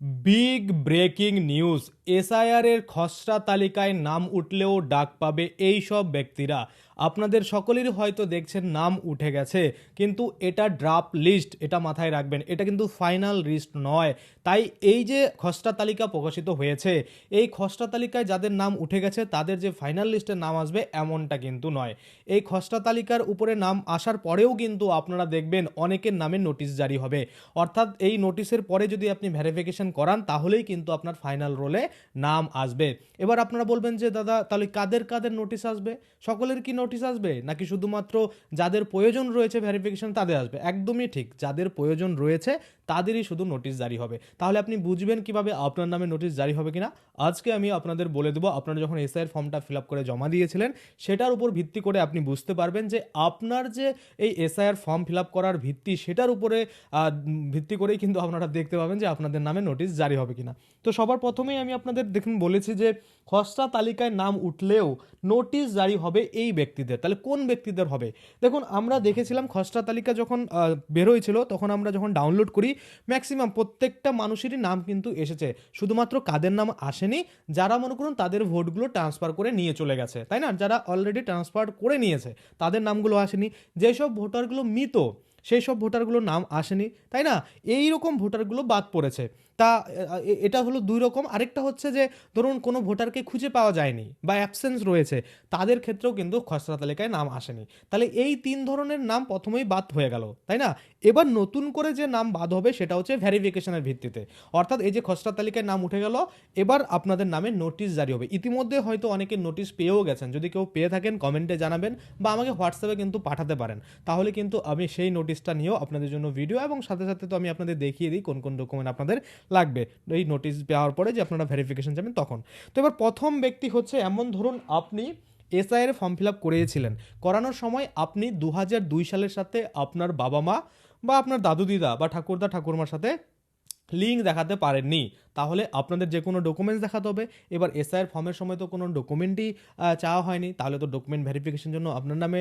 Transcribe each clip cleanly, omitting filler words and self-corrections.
Big breaking news! SIR এর খসড়া তালিকায় নাম উঠলেও ডাক পাবে এই সব ব্যক্তিরা। আপনাদের সকলেরই হয়তো দেখছেন নাম উঠে গেছে, কিন্তু এটা ড্রাফট লিস্ট, এটা মাথায় রাখবেন, এটা কিন্তু ফাইনাল লিস্ট নয়। তাই এই যে খসড়া তালিকা প্রকাশিত হয়েছে, এই খসড়া তালিকায় যাদের নাম উঠে গেছে তাদের যে ফাইনাল লিস্টে নাম আসবে এমনটা কিন্তু নয়। এই খসড়া তালিকার উপরে নাম আসার পরেও কিন্তু আপনারা দেখবেন অনেকের নামে নোটিশ জারি হবে। অর্থাৎ এই নোটিশের পরে যদি আপনি ভেরিফিকেশন করান তাহলেই কিন্তু আপনার ফাইনাল রোলে নাম আসবে। এবার আপনারা বলবেন যে দাদা তাহলে কাদের কাদের নোটিশ আসবে? সকলের কি নোটিশ আসবে, নাকি শুধুমাত্র যাদের প্রয়োজন রয়েছে ভেরিফিকেশন তাদের আসবে? একদমই ঠিক, যাদের প্রয়োজন রয়েছে তাদেরই শুধু নোটিশ জারি হবে। তাহলে আপনি বুঝবেন কিভাবে আপনার নামে নোটিশ জারি হবে কিনা? আজকে আমি আপনাদের বলে দেবো। আপনারা যখন এসআইয়ের ফর্মটা ফিল আপ করে জমা দিয়েছিলেন, সেটার উপর ভিত্তি করে আপনি বুঝতে পারবেন যে আপনার যে এই এসআইআর ফর্ম ফিল আপ করার ভিত্তি, সেটার উপরে ভিত্তি করেই কিন্তু আপনারা দেখতে পাবেন যে আপনাদের নামে নোটিশ জারি হবে কিনা। তো সবার প্রথমেই আমি আপনাদের দেখুন বলেছি যে খসড়া তালিকায় নাম উঠলেও নোটিশ জারি হবে এই ব্যক্তিদের। তাহলে কোন ব্যক্তিদের হবে? দেখুন, আমরা দেখেছিলাম খসড়া তালিকা যখন বেরোয়ছিল, তখন আমরা যখন ডাউনলোড করি ম্যাক্সিমাম প্রত্যেকটা মানুষেরই নাম কিন্তু এসেছে। শুধুমাত্র কাদের নাম আসেনি? যারা মনে করুন তাদের ভোটগুলো ট্রান্সফার করে নিয়ে চলে গেছে, তাই না? যারা অলরেডি ট্রান্সফার করে নিয়েছে তাদের নামগুলো আসেনি। যেসব ভোটারগুলো মৃত, সেই সব ভোটারগুলোর নাম আসেনি, তাই না? এই রকম ভোটারগুলো বাদ পড়েছে। তা এটা হলো দুই রকম। আরেকটা হচ্ছে যে ধরুন কোনো ভোটারকে খুঁজে পাওয়া যায়নি বা অ্যাবসেন্স রয়েছে, তাদের ক্ষেত্রেও কিন্তু খসড়া তালিকায় নাম আসেনি। তাহলে এই তিন ধরনের নাম প্রথমেই বাদ হয়ে গেল, তাই না? এবার নতুন করে যে নাম বাদ হবে সেটা হচ্ছে ভেরিফিকেশনের ভিত্তিতে। অর্থাৎ এই যে খসড়া তালিকায় নাম উঠে গেল, এবার আপনাদের নামে নোটিশ জারি হবে। ইতিমধ্যে হয়তো অনেকে নোটিশ পেয়েও গেছেন। যদি কেউ পেয়ে থাকেন কমেন্টে জানাবেন বা আমাকে হোয়াটসঅ্যাপে কিন্তু পাঠাতে পারেন। তাহলে কিন্তু আমি সেই নোটিশটা নিয়েও আপনাদের জন্য ভিডিও, এবং সাথে সাথে তো আমি আপনাদের দেখিয়ে দিই কোন কোন ডকুমেন্ট আপনাদের লাগবে এই নোটিশ পাওয়ার পরে, যে আপনারা ভেরিফিকেশন যাবেন তখন। তো এবার প্রথম ব্যক্তি হচ্ছে, এমন ধরুন আপনি এসআইয়ের ফর্ম ফিল আপ করিয়েছিলেন, করানোর সময় আপনি 2002 সালের সাথে আপনার বাবা মা বা আপনার দাদু দিদা বা ঠাকুরদা ঠাকুরমার সাথে লিঙ্ক দেখাতে পারেননি, তাহলে আপনাদের যে কোনো ডকুমেন্টস দেখাতে হবে। এবার এসআইয়ের ফর্মের সময় তো কোনো ডকুমেন্টই চাওয়া হয়নি, তাহলে তো ডকুমেন্ট ভেরিফিকেশনের জন্য আপনার নামে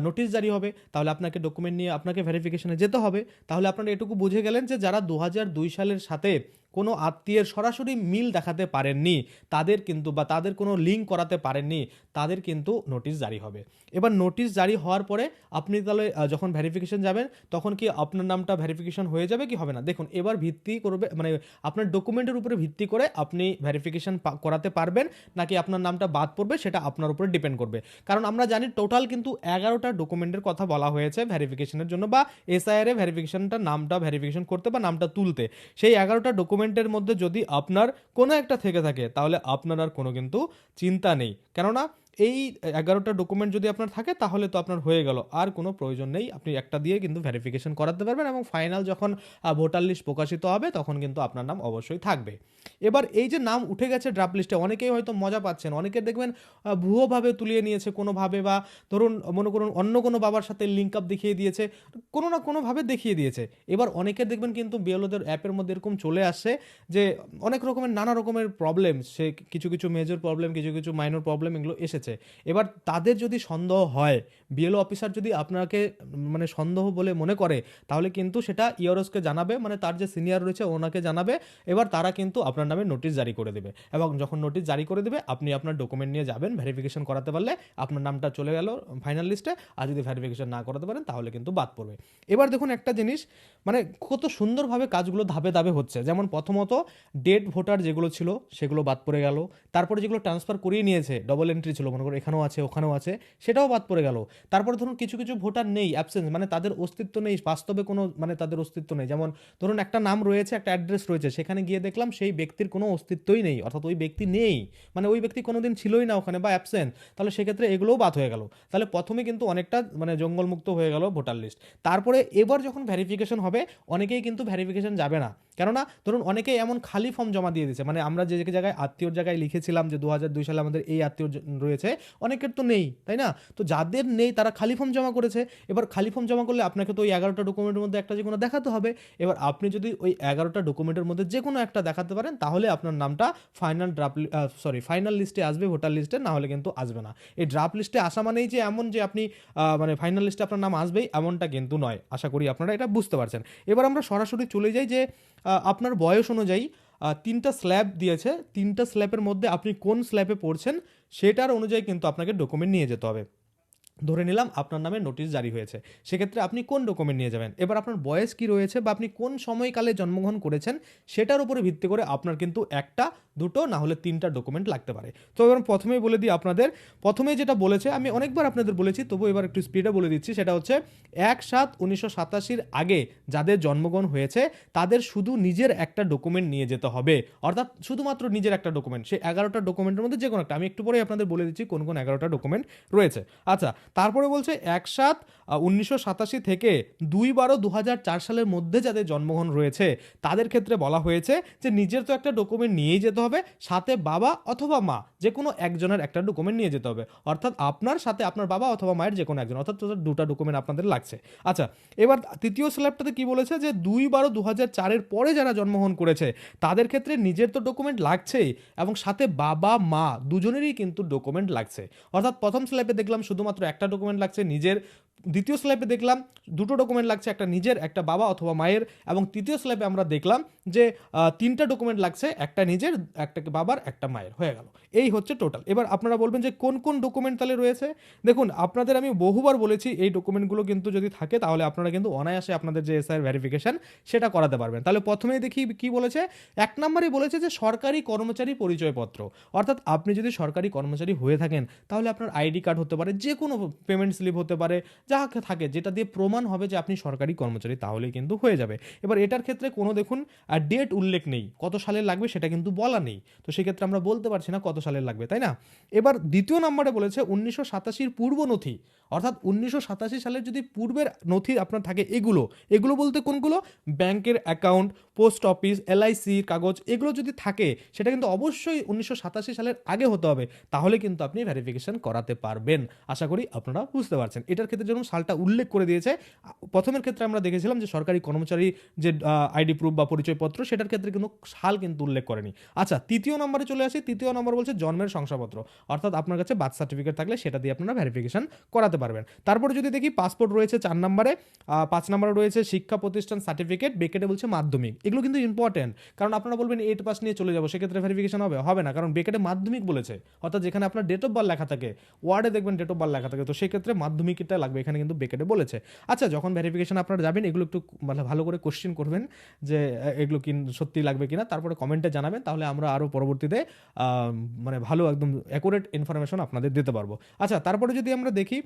নোটিশ জারি হবে। তাহলে আপনাকে ডকুমেন্ট নিয়ে আপনাকে ভেরিফিকেশনে যেতে হবে। তাহলে আপনারা এটুকু বুঝে গেলেন যে যারা 2002 সালের সাথে কোনো আত্মীয়ের সরাসরি মিল দেখাতে পারেননি, তাদের কিন্তু, বা তাদের কোনো লিঙ্ক করাতে পারেননি, তাদের কিন্তু নোটিশ জারি হবে। এবার নোটিশ জারি হওয়ার পরে আপনি তাহলে যখন ভেরিফিকেশন যাবেন, তখন কি আপনার নামটা ভেরিফিকেশন হয়ে যাবে কি হবে না? দেখুন, এবার ভিত্তি করবে, মানে আপনার ডকুমেন্টের উপরে ভিত্তি করে আপনি ভেরিফিকেশন করাতে পারবেন নাকি আপনার নামটা বাদ পড়বে, সেটা আপনার উপরে ডিপেন্ড করবে। কারণ আমরা জানি টোটাল কিন্তু 11টা ডকুমেন্টের কথা বলা হয়েছে ভেরিফিকেশনের জন্য, বা এসআইআর এ ভেরিফিকেশনটা, নামটা ভেরিফিকেশন করতে বা নামটা তুলতে। সেই 11টা ডকুমেন্টের মধ্যে যদি আপনার কোনো একটা থেকে থাকে, তাহলে আপনার আর কোনো কিন্তু চিন্তা নেই। কেননা এই 11টা ডকুমেন্ট যদি আপনার থাকে, তাহলে তো আপনার হয়ে গেল, আর কোনো প্রয়োজন নেই। আপনি একটা দিয়ে কিন্তু ভেরিফিকেশন করাতে পারবেন, এবং ফাইনাল যখন ভোটার লিস্ট প্রকাশিত হবে তখন কিন্তু আপনার নাম অবশ্যই থাকবে। এবার এই যে নাম উঠে গেছে ড্রাফট লিস্টে, অনেকেই হয়তো মজা পাচ্ছেন, অনেকের দেখবেন ভুয়োভাবে তুলিয়ে নিয়েছে কোনোভাবে, বা ধরুন মনে করুন অন্য কোনো বাবার সাথে লিঙ্ক আপ দেখিয়ে দিয়েছে, কোনো না কোনোভাবে দেখিয়ে দিয়েছে। এবার অনেকের দেখবেন কিন্তু বিএলওদের অ্যাপের মধ্যে এরকম চলে আসছে যে অনেক রকমের, নানা রকমের প্রবলেম, সে কিছু কিছু মেজর প্রবলেম, কিছু কিছু মাইনর প্রবলেম, এগুলো এসেছে। এবার তাদের যদি সন্দেহ হয়, বিএলও অফিসার যদি আপনাকে মানে সন্দেহ বলে মনে করে, তাহলে কিন্তু সেটা ইওরোসকে জানাবে, মানে তার যে সিনিয়র রয়েছে ওনাকে জানাবে। এবার তারা কিন্তু আপনার নামে নোটিশ জারি করে দেবে, এবং যখন নোটিশ জারি করে দেবে আপনি আপনার ডকুমেন্ট নিয়ে যাবেন, ভেরিফিকেশন করাতে পারলে আপনার নামটা চলে গেল ফাইনাল লিস্টে। আর যদি ভেরিফিকেশন না করাতে পারেন তাহলে কিন্তু বাদ পড়বে। এবার দেখুন একটা জিনিস, মানে কত সুন্দরভাবে কাজগুলো ধাপে ধাপে হচ্ছে। যেমন প্রথমত ডেড ভোটার যেগুলো ছিল সেগুলো বাদ পড়ে গেল। তারপরে যেগুলো ট্রান্সফার করিয়ে নিয়েছে, ডবল এন্ট্রি ছিল, মনে করো এখানেও আছে ওখানেও আছে, সেটাও বাদ পড়ে গেল। তারপরে ধরুন কিছু কিছু ভোটার নেই, অ্যাবসেন্স, মানে তাদের অস্তিত্ব নেই, বাস্তবে কোনো, মানে তাদের অস্তিত্ব নেই। যেমন ধরুন একটা নাম রয়েছে, একটা অ্যাড্রেস রয়েছে, সেখানে গিয়ে দেখলাম সেই ব্যক্তির কোনো অস্তিত্বই নেই, অর্থাৎ ওই ব্যক্তি নেই, মানে ওই ব্যক্তি কোনোদিন ছিলই না ওখানে, বা অ্যাবসেন্ট। তাহলে সেক্ষেত্রে এগুলোও বাদ হয়ে গেল। তাহলে প্রথমে কিন্তু অনেকটা মানে জঙ্গলমুক্ত হয়ে গেল ভোটার লিস্ট। তারপরে এবার যখন ভেরিফিকেশন হবে, অনেকেই কিন্তু ভেরিফিকেশন যাবে না। কেননা ধরুন অনেকেই এমন খালি ফর্ম জমা দিয়ে দিচ্ছে, মানে আমরা যে জায়গায় আত্মীয়র জায়গায় লিখেছিলাম যে 2002 সালে আমাদের এই আত্মীয় রয়েছে, অনেকের তো নেই, তাই না? তো যাদের নেই তারা খালি ফর্ম জমা করেছে। এবার খালি ফর্ম জমা করলে আপনাকে তো ওই 11টা ডকুমেন্টের মধ্যে একটা যে কোনো দেখাতে হবে। এবার আপনি যদি ওই 11টা ডকুমেন্টের মধ্যে যে কোনো একটা দেখাতে পারেন, তাহলে আপনার নামটা ফাইনাল ফাইনাল লিস্টে আসবে, ভোটার লিস্টে, না হলে কিন্তু আসবে না। এই ড্রাফট লিস্টে আসা মানেই যে এমন যে আপনি মানে ফাইনাল লিস্টে আপনার নাম আসবেই, এমনটা কিন্তু নয়। আশা করি আপনারা এটা বুঝতে পারছেন। এবার আমরা সরাসরি চলে যাই যে আপনার বয়স অনুযায়ী তিনটা স্ল্যাব দিয়েছে, তিনটা স্ল্যাবের মধ্যে আপনি কোন স্ল্যাবে পড়ছেন সেটার অনুযায়ী কিন্তু আপনাকে ডকুমেন্ট নিয়ে যেতে হবে। ধরে নিলাম আপনার নামে নোটিশ জারি হয়েছে, সেক্ষেত্রে আপনি কোন ডকুমেন্ট নিয়ে যাবেন, এবার আপনার বয়স কি রয়েছে বা আপনি কোন সময়কালে জন্মগ্রহণ করেছেন সেটার উপরে ভিত্তি করে আপনার কিন্তু একটা, দুটো না হলে তিনটা ডকুমেন্ট লাগতে পারে। তো এবার প্রথমেই বলে দিই আপনাদের, প্রথমেই যেটা বলেছে আমি অনেকবার আপনাদের বলেছি, তবু এবার একটু স্পিডে বলে দিচ্ছি, সেটা হচ্ছে 1/7/1987 আগে যাদের জন্মগ্রহণ হয়েছে তাদের শুধু নিজের একটা ডকুমেন্ট নিয়ে যেতে হবে, অর্থাৎ শুধুমাত্র নিজের একটা ডকুমেন্ট, সেই 11টা ডকুমেন্টের মধ্যে যে কোনো একটা, আমি একটু পরেই আপনাদের বলে দিচ্ছি কোন কোন 11টা ডকুমেন্ট রয়েছে। আচ্ছা, তারপরে বলছে 1/7/1987 থেকে 2/12/2004 সালের মধ্যে যাদের জন্মগ্রহণ রয়েছে তাদের ক্ষেত্রে বলা হয়েছে যে নিজের তো একটা ডকুমেন্ট নিয়েই যেতে হবে, সাথে বাবা অথবা মা যে কোনো একজনের একটা ডকুমেন্ট নিয়ে যেতে হবে, অর্থাৎ আপনার সাথে আপনার বাবা অথবা মায়ের যে কোনো একজন, অর্থাৎ দুটো ডকুমেন্ট আপনাদের লাগছে। আচ্ছা, এবার তৃতীয় স্ল্যাবটাতে কি বলেছে যে 2/12/2004 পরে যারা জন্মগ্রহণ করেছে তাদের ক্ষেত্রে নিজের তো ডকুমেন্ট লাগছেই এবং সাথে বাবা মা দুজনেরই কিন্তু ডকুমেন্ট লাগছে। অর্থাৎ প্রথম স্ল্যাবে দেখলাম শুধুমাত্র একটা ডকুমেন্ট লাগছে নিজের, দ্বিতীয় স্ল্যাবে দেখলাম দুটো ডকুমেন্ট লাগছে, একটা নিজের একটা বাবা অথবা মায়ের, এবং তৃতীয় স্ল্যাবে আমরা দেখলাম যে তিনটা ডকুমেন্ট লাগছে, একটা নিজের, একটা বাবার, একটা মায়ের, হয়ে গেল। এই হচ্ছে টোটাল। এবার আপনারা বলবেন যে কোন কোন ডকুমেন্ট তাহলে রয়েছে। দেখুন, আপনাদের আমি বহুবার বলেছি এই ডকুমেন্টগুলো কিন্তু যদি থাকে তাহলে আপনারা কিন্তু অনায়াসে আপনাদের যে এসআইআর ভেরিফিকেশন সেটা করাতে পারবেন। তাহলে প্রথমেই দেখি কি বলেছে, 1 নম্বরে বলেছে যে সরকারি কর্মচারী পরিচয়পত্র, অর্থাৎ আপনি যদি সরকারি কর্মচারী হয়ে থাকেন তাহলে আপনার আইডি কার্ড হতে পারে, যে কোনো পেমেন্ট স্লিপ হতে পারে, যা থাকে যেটা দিয়ে প্রমাণ হবে যে আপনি সরকারি কর্মচারী, তাহলেই কিন্তু হয়ে যাবে। এবার এটার ক্ষেত্রে কোনো দেখুন ডেট উল্লেখ নেই, কত সালের লাগবে সেটা কিন্তু বলা নেই, তো সেক্ষেত্রে আমরা বলতে পারছি না কত সালের লাগবে, তাই না। এবার দ্বিতীয় নম্বরে বলেছে 1987 পূর্ব নথি, অর্থাৎ 1987 সালের যদি পূর্বের নথি আপনার থাকে, এগুলো এগুলো বলতে কোনগুলো, ব্যাংকের অ্যাকাউন্ট, পোস্ট অফিস, এলআইসির কাগজ, এগুলো যদি থাকে সেটা কিন্তু অবশ্যই 1987 সালের আগে হতে হবে, তাহলে কিন্তু আপনি ভেরিফিকেশন করাতে পারবেন। আশা করি আপনারা বুঝতে পারছেন। এটার ক্ষেত্রে যেমন সালটা উল্লেখ করে দিয়েছে, প্রথমের ক্ষেত্রে আমরা দেখেছিলাম যে সরকারি কর্মচারী যে আইডি প্রুফ বা পরিচয়পত্র সেটার ক্ষেত্রে কিন্তু সাল কিন্তু উল্লেখ করেনি। আচ্ছা, তৃতীয় নম্বরে চলে আসি। তৃতীয় নম্বর বলছে জন্মের শংসাপত্র, অর্থাৎ আপনার কাছে বার্থ সার্টিফিকেট থাকলে সেটা দিয়ে আপনারা ভেরিফিকেশন করাতে পারবেন। তারপরে যদি দেখি পাসপোর্ট রয়েছে 4 নম্বরে, 5 নম্বরে রয়েছে শিক্ষা প্রতিষ্ঠান সার্টিফিকেট, বেকেটে বলছে মাধ্যমিক। এগুলো কিন্তু ইম্পর্টেন্ট, কারণ আপনারা বলবেন 8 পাস নিয়ে চলে যাবো, সেক্ষেত্রে ভেরিফিকেশন হবে না, কারণ বেকেটে মাধ্যমিক বলেছে, অর্থাৎ যেখানে আপনার ডেট অফ বার্থ লেখা থাকে, ওয়ার্ডে দেখবেন ডেট অফ বার্থ লেখা থাকে, তো সেক্ষেত্রে মাধ্যমিকটা লাগবে, এখানে কিন্তু বেকেটে বলেছে। আচ্ছা, যখন ভেরিফিকেশন আপনারা যাবেন এগুলো একটু ভালো করে কোশ্চেন করবেন যে এগুলো কি সত্যি লাগবে কিনা, তারপরে কমেন্টে জানাবেন, তাহলে আমরা আরও পরবর্তীতে মানে ভালো একদম অ্যাকুরেট ইনফরমেশন আপনাদের দিতে পারবো। আচ্ছা, তারপরে যদি আমরা দেখি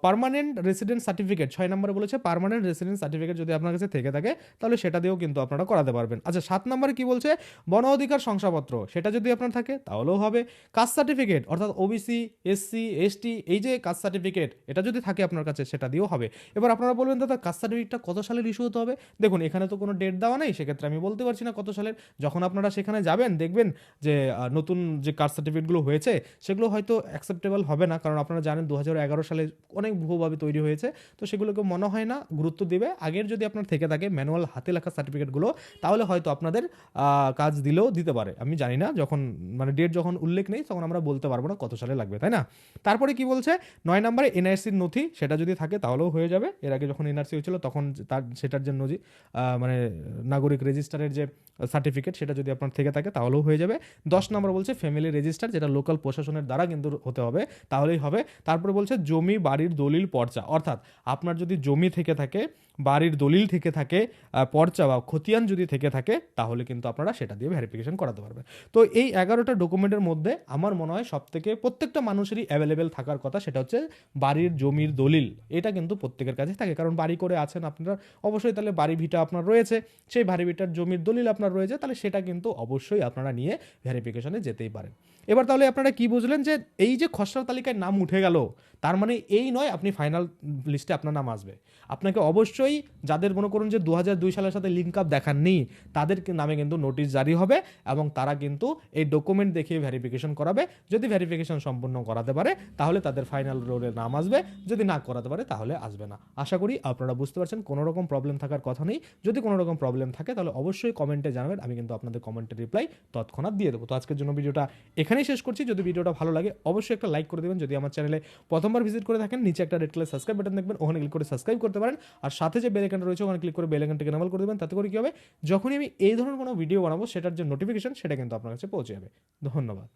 পার্মানেন্ট রেসিডেন্ট সার্টিফিকেট, 6 নম্বরে বলেছে পার্মানেন্ট রেসিডেন্ট সার্টিফিকেট যদি আপনার কাছে থেকে থাকে তাহলে সেটা দিয়েও কিন্তু আপনারা করাতে পারবেন। আচ্ছা, 7 নম্বরে কি বলছে, বন অধিকার শংসাপত্র, সেটা যদি আপনার থাকে তাহলেও হবে। কাস্ট সার্টিফিকেট, অর্থাৎ ওবিসি, এসসি, এসটি, এই যে কাস্ট সার্টিফিকেট, এটা যদি থাকে আপনার কাছে সেটা দিয়েও হবে। এবার আপনারা বলবেন দাদা কাস্ট সার্টিফিকেটটা কত সালের ইস্যু হতে হবে। দেখুন, এখানে তো কোনো ডেট দেওয়া নেই, সেক্ষেত্রে আমি বলতে পারছি না কত সালের। যখন আপনারা সেখানে যাবেন দেখবেন যে নতুন যে কাস্ট সার্টিফিকেটগুলো হয়েছে সেগুলো হয়তো অ্যাকসেপ্টেবল হবে না, কারণ আপনারা জানেন 2011 সালে অনেক ভুয়োভাবে তৈরি হয়েছে, তো সেগুলোকে মনে হয় না গুরুত্ব দেবে। আগের যদি আপনার থেকে থাকে ম্যানুয়াল হাতে লেখা সার্টিফিকেটগুলো, তাহলে হয়তো আপনাদের কাজ দিলেও দিতে পারে, আমি জানি না, যখন মানে ডেট যখন উল্লেখ নেই তখন আমরা বলতে পারবো না কত সালে লাগবে, তাই না। তারপরে কি বলছে, 9 নম্বরে এনআরসির নথি, সেটা যদি থাকে তাহলেও হয়ে যাবে। এর আগে যখন এনআরসি হয়েছিল তখন সেটার যে মানে নাগরিক রেজিস্টারের যে সার্টিফিকেট, সেটা যদি আপনার থেকে থাকে তাহলেও হয়ে যাবে। 10 নম্বর বলছে ফ্যামিলি রেজিস্টার, যেটা লোকাল প্রশাসনের দ্বারা কিন্তু হতে হবে, তাহলেই হবে। তারপরে বলছে জমি বাড়ির দলিল পর্চা, অর্থাৎ আপনার যদি জমি থেকে থাকে, বাড়ির দলিল থেকে থাকে, পর্চা বা খতিয়ান যদি থেকে থাকে, তাহলে কিন্তু আপনারা সেটা দিয়ে ভেরিফিকেশন করাতে পারবেন। তো এই 11টা ডকুমেন্টের মধ্যে আমার মনে হয় সবথেকে প্রত্যেকটা মানুষেরই অ্যাভেলেবেল থাকার কথা, সেটা হচ্ছে বাড়ির জমির দলিল। এটা কিন্তু প্রত্যেকের কাছে থাকে, কারণ বাড়ি করে আছেন আপনারা, অবশ্যই তাহলে বাড়ি ভিটা আপনার রয়েছে, সেই বাড়ি ভিটার জমির দলিল আপনার রয়েছে, তাহলে সেটা কিন্তু অবশ্যই আপনারা নিয়ে ভেরিফিকেশনে যেতেই পারেন। এবার তাহলে আপনারা কি বুঝলেন যে এই যে খসড়া তালিকায় নাম উঠে গেল, তার মানে এই নয় আপনি ফাইনাল লিস্টে আপনার নাম আসবে। আপনাকে অবশ্যই, যাদের মনে করুন যে 2002 সালের সাথে লিঙ্ক আপ দেখাননি, তাদের নামে কিন্তু নোটিশ জারি হবে এবং তারা কিন্তু এই ডকুমেন্ট দেখিয়ে ভেরিফিকেশন করাবে। যদি ভেরিফিকেশন সম্পূর্ণ করাতে পারে তাহলে তাদের ফাইনাল রোলে নাম আসবে, যদি না করাতে পারে তাহলে আসবে না। আশা করি আপনারা বুঝতে পারছেন, কোনো রকম প্রবলেম থাকার কথা নেই। যদি কোনো রকম প্রবলেম থাকে তাহলে অবশ্যই কমেন্টে জানাবেন, আমি কিন্তু আপনাদের কমেন্টের রিপ্লাই তৎক্ষণাৎ দিয়ে দেবো। তো আজকের জন্য ভিডিওটা এখানেই শেষ করছি। যদি ভিডিওটা ভালো লাগে অবশ্যই একটা লাইক করে দেবেন। যদি আমার চ্যানেলে প্রথমবার ভিজিট করে থাকেন, নিচে একটা রেড কালার সাবস্ক্রাইব বাটন দেখবেন, ওখানে ক্লিক করে সাবস্ক্রাইব করতে পারেন। আর সাথে সাথে যে বেল আইকনটা রয়েছে ওখানে ক্লিক করে বেল আইকনটাকে এনাবল করে দেবেন। তাতে করে কী হবে, যখনই আমি এই ধরনের কোনো ভিডিও বানাবো সেটার যে নোটিফিকেশন সেটা কিন্তু আপনার কাছে পৌঁছে যাবে। ধন্যবাদ।